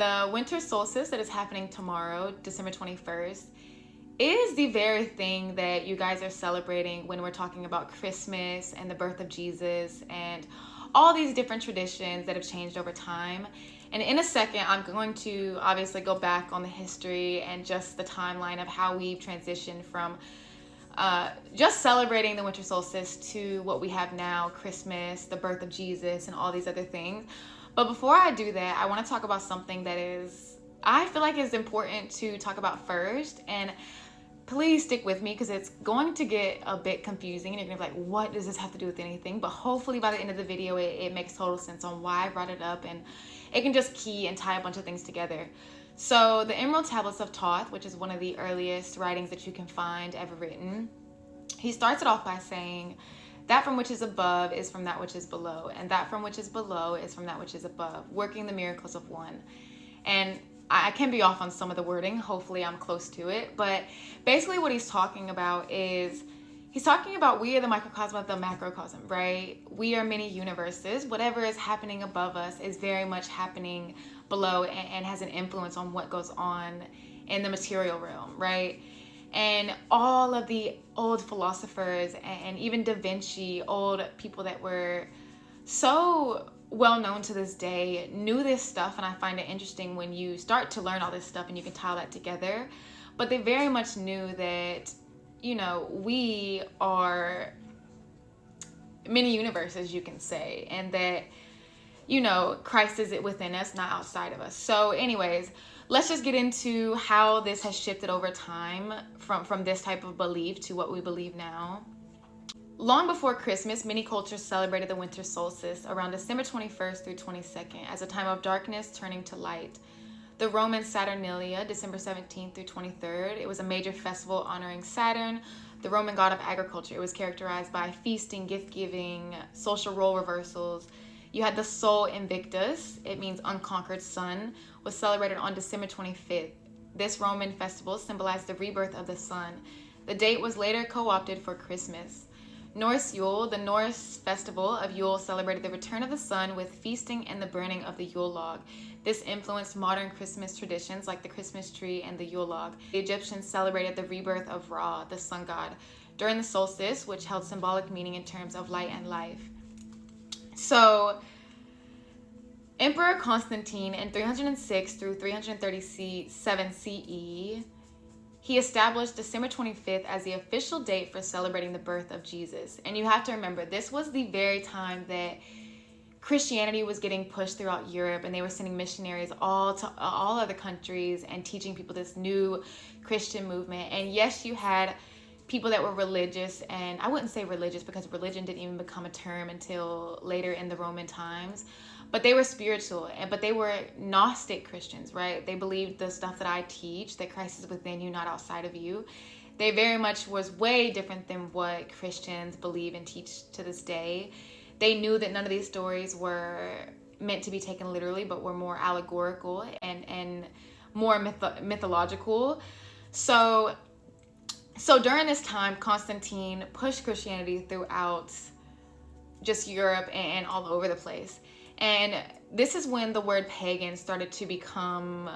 The winter solstice that is happening tomorrow, December 21st, is the very thing that you guys are celebrating when we're talking about Christmas and the birth of Jesus and all these different traditions that have changed over time. And in a second, I'm going to obviously go back on the history and just the timeline of how we've transitioned from just celebrating the winter solstice to what we have now, Christmas, the birth of Jesus, and all these other things. But before I do that, I want to talk about something that I feel like is important to talk about first. And please stick with me because it's going to get a bit confusing and you're gonna be like, what does this have to do with anything? But hopefully by the end of the video, it makes total sense on why I brought it up, and it can just key and tie a bunch of things together. So the Emerald Tablets of Thoth, which is one of the earliest writings that you can find ever written, he starts it off by saying, that from which is above is from that which is below, and that from which is below is from that which is above, working the miracles of one. And I can be off on some of the wording, hopefully I'm close to it, but basically what he's talking about is, he's talking about we are the microcosm of the macrocosm, right? We are many universes. Whatever is happening above us is very much happening below and has an influence on what goes on in the material realm, right? And all of the old philosophers and even Da Vinci, old people that were so well known to this day, knew this stuff. And I find it interesting when you start to learn all this stuff and you can tie that together. But they very much knew that, you know, we are many universes, you can say, and that, you know, Christ is within us, not outside of us. So anyways, let's just get into how this has shifted over time from this type of belief to what we believe now. Long before Christmas, many cultures celebrated the winter solstice around December 21st through 22nd as a time of darkness turning to light. The Roman Saturnalia, December 17th through 23rd, it was a major festival honoring Saturn, the Roman god of agriculture. It was characterized by feasting, gift-giving, social role reversals. You had the Sol Invictus, it means unconquered sun, was celebrated on December 25th. This Roman festival symbolized the rebirth of the sun. The date was later co-opted for Christmas. Norse Yule, the Norse festival of Yule, celebrated the return of the sun with feasting and the burning of the Yule log. This influenced modern Christmas traditions like the Christmas tree and the Yule log. The Egyptians celebrated the rebirth of Ra, the sun god, during the solstice, which held symbolic meaning in terms of light and life. So, Emperor Constantine in 306 through 337 CE, he established December 25th as the official date for celebrating the birth of Jesus. And you have to remember, this was the very time that Christianity was getting pushed throughout Europe, and they were sending missionaries all to all other countries and teaching people this new Christian movement. And yes, you had people that were religious, and I wouldn't say religious because religion didn't even become a term until later in the Roman times, but they were spiritual, but they were Gnostic Christians, right? They believed the stuff that I teach, that Christ is within you, not outside of you. They very much was way different than what Christians believe and teach to this day. They knew that none of these stories were meant to be taken literally, but were more allegorical and more mythological. So during this time, Constantine pushed Christianity throughout just Europe and all over the place. And this is when the word pagan started to become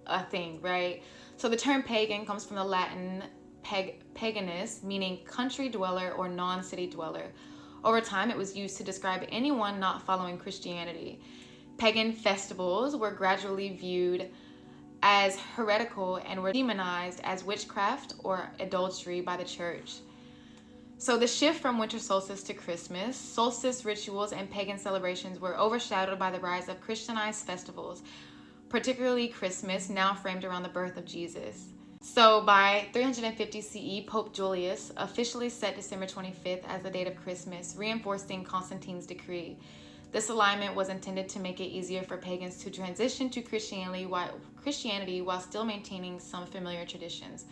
a thing, right? So the term pagan comes from the Latin paganus, meaning country dweller or non-city dweller. Over time, it was used to describe anyone not following Christianity. Pagan festivals were gradually viewed as heretical and were demonized as witchcraft or adultery by the church. So the shift from winter solstice to Christmas, solstice rituals and pagan celebrations were overshadowed by the rise of Christianized festivals, particularly Christmas, now framed around the birth of Jesus. So by 350 CE, Pope Julius officially set December 25th as the date of Christmas, reinforcing Constantine's decree. This alignment was intended to make it easier for pagans to transition to Christianity while still maintaining some familiar traditions.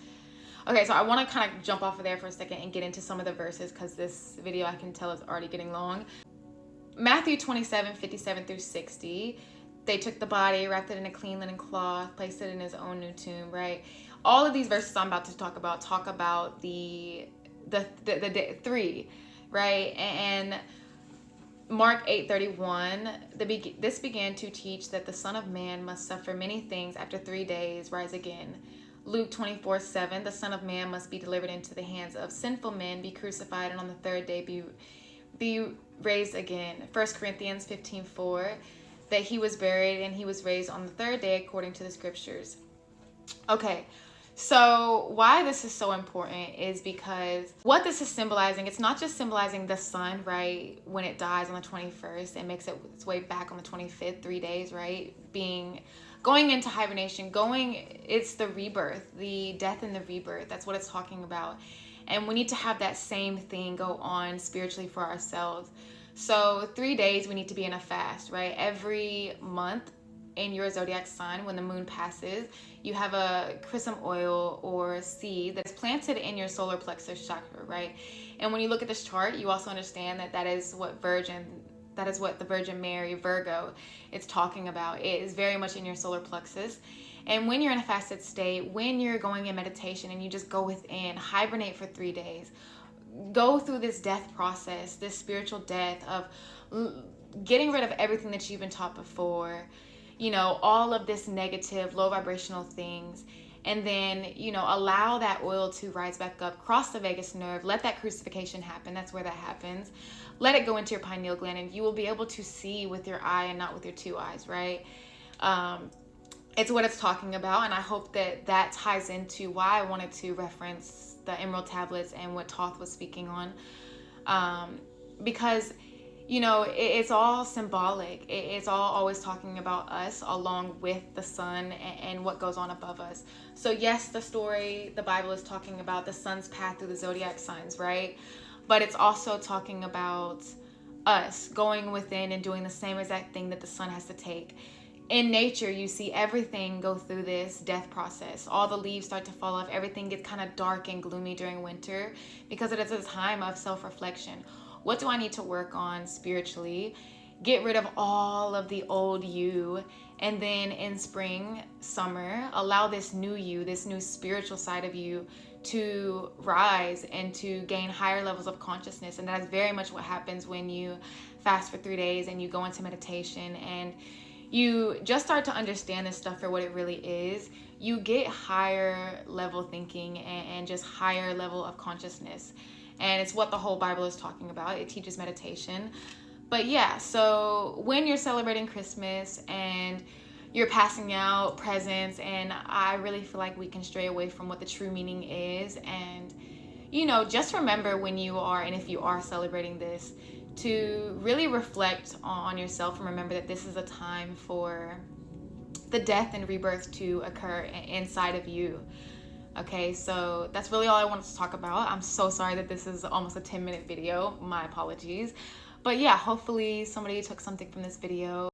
Okay, so I want to kind of jump off of there for a second and get into some of the verses because this video, I can tell, is already getting long. Matthew 27:57 through 60, they took the body, wrapped it in a clean linen cloth, placed it in his own new tomb, right? All of these verses I'm about to talk about the three, right? And Mark 8:31, this began to teach that the Son of Man must suffer many things, after 3 days rise again. Luke 24:7, the Son of Man must be delivered into the hands of sinful men, be crucified, and on the third day be raised again. 1 Corinthians 15:4, that he was buried and he was raised on the third day according to the scriptures. Okay, so why this is so important is because what this is symbolizing, it's not just symbolizing the sun, right? When it dies on the 21st, it makes its way back on the 25th, 3 days, right? Going into hibernation, it's the rebirth, the death and the rebirth. That's what it's talking about. And we need to have that same thing go on spiritually for ourselves. So 3 days we need to be in a fast, right? Every month in your zodiac sign, when the moon passes, you have a chrism oil or seed that's planted in your solar plexus chakra, right? And when you look at this chart, you also understand that is what the Virgin Mary, Virgo, it's talking about. It is very much in your solar plexus. And when you're in a fasted state, when you're going in meditation and you just go within, hibernate for 3 days, go through this death process, this spiritual death of getting rid of everything that you've been taught before, all of this negative, low vibrational things. And then, allow that oil to rise back up, cross the vagus nerve, let that crucifixion happen. That's where that happens. Let it go into your pineal gland, and you will be able to see with your eye and not with your two eyes, right? It's what it's talking about, and I hope that ties into why I wanted to reference the emerald tablets and what Thoth was speaking on. Because it's all symbolic. It's all always talking about us along with the sun and what goes on above us. So yes, the Bible is talking about the sun's path through the zodiac signs, right? But it's also talking about us going within and doing the same exact thing that the sun has to take. In nature, you see everything go through this death process. All the leaves start to fall off. Everything gets kind of dark and gloomy during winter because it is a time of self-reflection. What do I need to work on spiritually? Get rid of all of the old you. And then in spring, summer, allow this new you, this new spiritual side of you to rise and to gain higher levels of consciousness. And that is very much what happens when you fast for 3 days and you go into meditation and you just start to understand this stuff for what it really is. You get higher level thinking and just higher level of consciousness. And it's what the whole Bible is talking about. It teaches meditation. But yeah, so when you're celebrating Christmas and you're passing out presents, and I really feel like we can stray away from what the true meaning is. And, just remember when you are, and if you are celebrating this, to really reflect on yourself and remember that this is a time for the death and rebirth to occur inside of you. Okay, so that's really all I wanted to talk about. I'm so sorry that this is almost a 10-minute video. My apologies. But yeah, hopefully somebody took something from this video.